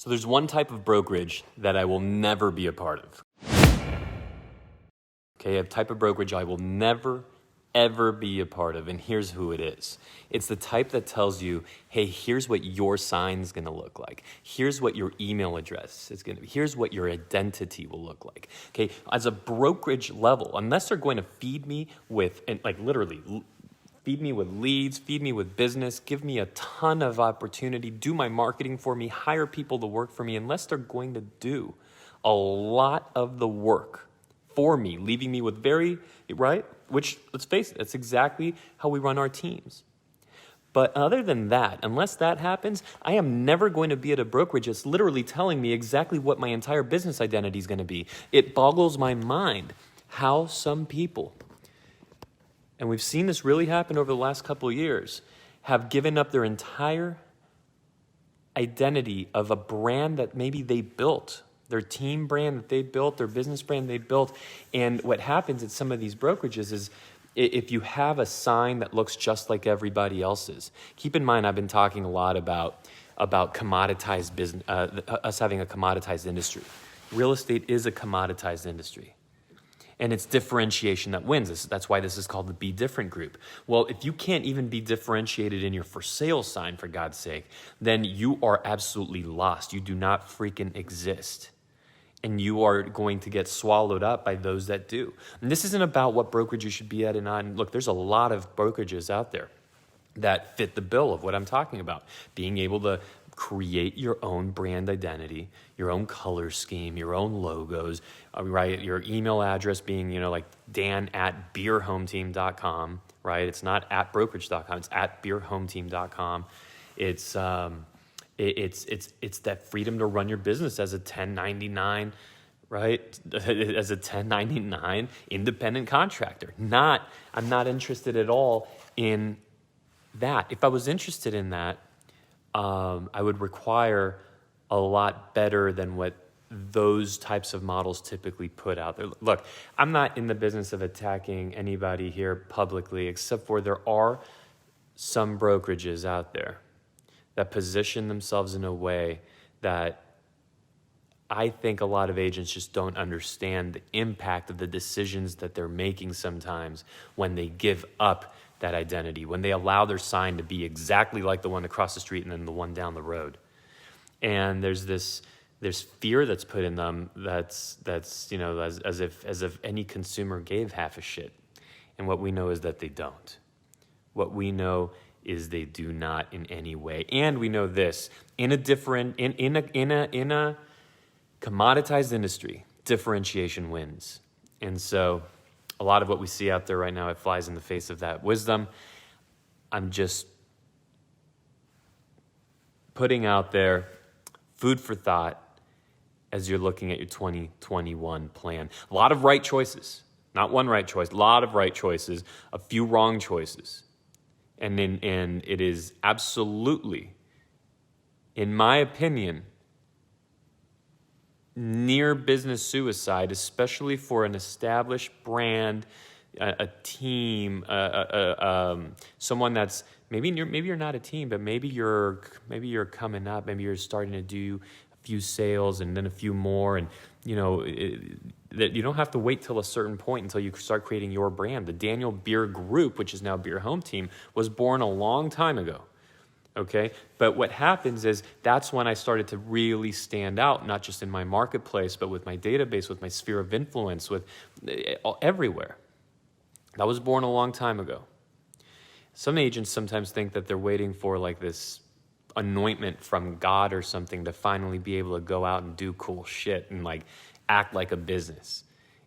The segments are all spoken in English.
So there's one type of brokerage that I will never be a part of. Okay, a type of brokerage I will never, ever be a part of, and here's who it is. It's the type that tells you, hey, here's what your sign's gonna look like. Here's what your email address is gonna be. Here's what your identity will look like. Okay, as a brokerage level, unless they're going to feed me with, and like literally, feed me with leads, feed me with business, give me a ton of opportunity, do my marketing for me, hire people to work for me, unless they're going to do a lot of the work for me, leaving me with right? Which, let's face it, that's exactly how we run our teams. But other than that, unless that happens, I am never going to be at a brokerage that's literally telling me exactly what my entire business identity is going to be. It boggles my mind how some people, and we've seen this really happen over the last couple of years, have given up their entire identity of a brand that maybe they built, their team brand that they built, their business brand they built. And what happens at some of these brokerages is if you have a sign that looks just like everybody else's, keep in mind I've been talking a lot about commoditized business, us having a commoditized industry. Real estate is a commoditized industry. And it's differentiation that wins. That's why this is called the Be Different group. Well, if you can't even be differentiated in your for sale sign, for God's sake, then you are absolutely lost. You do not freaking exist. And you are going to get swallowed up by those that do. And this isn't about what brokerage you should be at and on. Look, there's a lot of brokerages out there that fit the bill of what I'm talking about. Being able to create your own brand identity, your own color scheme, your own logos, right? Your email address being, like dan@beerhometeam.com, right? It's not at brokerage.com, it's at beerhometeam.com. It's that freedom to run your business as a 1099, right? As a 1099 independent contractor. I'm not interested at all in that. If I was interested in that, I would require a lot better than what those types of models typically put out there. Look, I'm not in the business of attacking anybody here publicly, except for there are some brokerages out there that position themselves in a way that I think a lot of agents just don't understand the impact of the decisions that they're making sometimes when they give up that identity, when they allow their sign to be exactly like the one across the street and then the one down the road. And there's fear that's put in them that's as if any consumer gave half a shit. And what we know is that they don't. What we know is they do not in any way. And we know this, in a commoditized industry, differentiation wins. And so a lot of what we see out there right now, it flies in the face of that wisdom. I'm just putting out there food for thought as you're looking at your 2021 plan. A lot of right choices, not one right choice, a lot of right choices, a few wrong choices. And it is absolutely, in my opinion, near business suicide, especially for an established brand, a team, someone that's maybe you're not a team, but maybe you're coming up, maybe you're starting to do a few sales and then a few more, and that you don't have to wait till a certain point until you start creating your brand. The Daniel Beer Group, which is now Beer Home Team, was born a long time ago. Okay, but what happens is that's when I started to really stand out, not just in my marketplace, but with my database, with my sphere of influence, with everywhere. That was born a long time ago. Some agents sometimes think that they're waiting for like this anointment from God or something to finally be able to go out and do cool shit and like act like a business.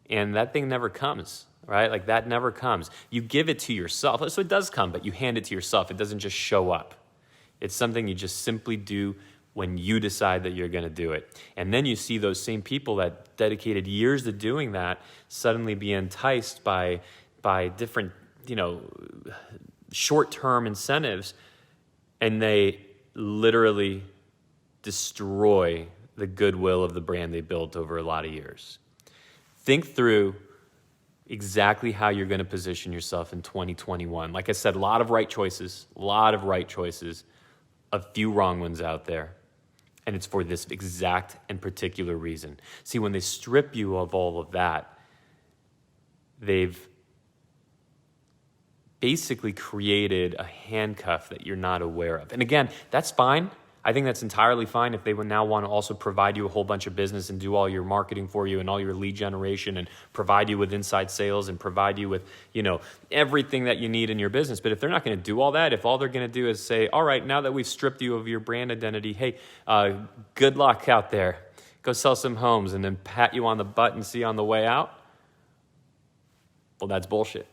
And that thing never comes, right? Like that never comes. You give it to yourself. So it does come, but you hand it to yourself. It doesn't just show up. It's something you just simply do when you decide that you're going to do it. And then you see those same people that dedicated years to doing that suddenly be enticed by different, short-term incentives, and they literally destroy the goodwill of the brand they built over a lot of years. Think through exactly how you're going to position yourself in 2021. Like I said, a lot of right choices, a few wrong ones out there. And it's for this exact and particular reason. See, when they strip you of all of that, they've basically created a handcuff that you're not aware of. And again, that's fine. I think that's entirely fine if they would now want to also provide you a whole bunch of business and do all your marketing for you and all your lead generation and provide you with inside sales and provide you with, everything that you need in your business. But if they're not going to do all that, if all they're going to do is say, all right, now that we've stripped you of your brand identity, hey, good luck out there. Go sell some homes, and then pat you on the butt and see you on the way out. Well, that's bullshit.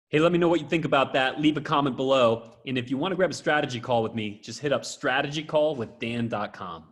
Hey, let me know what you think about that. Leave a comment below. And if you want to grab a strategy call with me, just hit up strategycallwithdan.com.